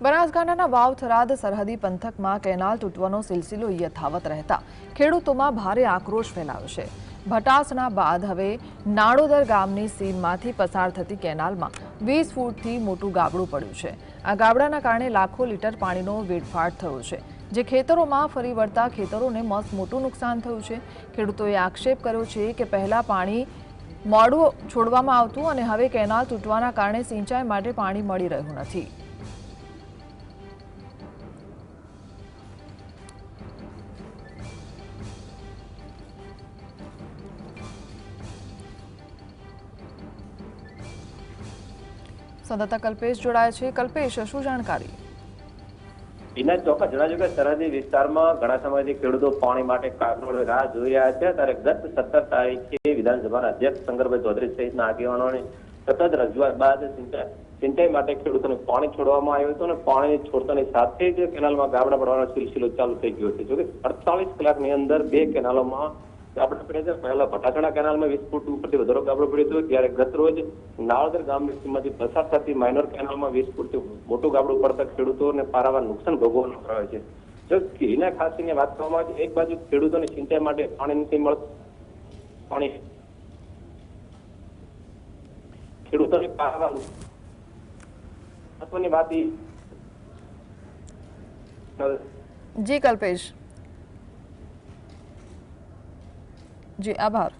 બનાસકાંઠાના વાવ થરાદ સરહદી પંથકમાં કેનાલ તૂટવાનો સિલસિલો યથાવત રહેતા ખેડૂતોમાં ભારે આક્રોશ ફેલાયો છે। ભટાસણા બાદ હવે નાડોદર ગામની સીમમાંથી પસાર થતી કેનાલમાં 20 ફૂટથી મોટું ગાબડું પડ્યું છે। આ ગાબડાના કારણે લાખો લીટર પાણીનો વેડફાટ થયો છે, જે ખેતરોમાં ફરી વળતા ખેતરોને મોટું નુકસાન થયું છે। ખેડૂતોએ આક્ષેપ કર્યો છે કે પહેલા પાણી મોડું છોડવામાં આવતું અને હવે કેનાલ તૂટવાના કારણે સિંચાઈ માટે પાણી મળી રહ્યું નથી। સંવાદદાતા કલ્પેશ જોડાય છે। કલ્પેશ, શું જાણકારી? બીના ચોક્કસ જણાવ્યું કે સરહદી વિસ્તારમાં ઘણા સમયથી ખેડૂતો પાણી માટે કાગડોળ રાહ જોઈ રહ્યા છે। ત્યારે ગત 17 તારીખે વિધાનસભાના અધ્યક્ષ શંકરભાઈ ચૌધરી સહિતના આગેવાનોની સતત રજૂઆત બાદ સિંચાઈ માટે ખેડૂતોને પાણી છોડવામાં આવ્યું હતું અને પાણી છોડતાની સાથે જ કેનાલમાં ગાબડા પડવાનો સિલસિલો ચાલુ થઈ ગયો છે। જોકે 48 કલાકની અંદર 2 કેનાલોમાં ગાબડા પડ્યા છે। પહેલા ભટાસણા કેનાલમાં 20 ફૂટ ઉપરથી વધારે ગાબડો પડ્યો હતો, જ્યારે ગત રોજ નાળોદર ગામની સીમમાંથી પસાર થતી માઇનોર કેનાલમાં 20 ફૂટથી મોટું ગાબડું પડતા ખેડૂતોને પારાવાર નુકસાન ભોગવવાનું આવે છે। જો ઘીના ખાસીની વાત કરવામાં આવે, એક બાજુ ખેડૂતોને સિંચાઈ માટે પાણી નથી મળતું, પાણી ખેડૂતોને પારાવાર મહત્વની વાત જી કલ્પેશ, જી આભાર।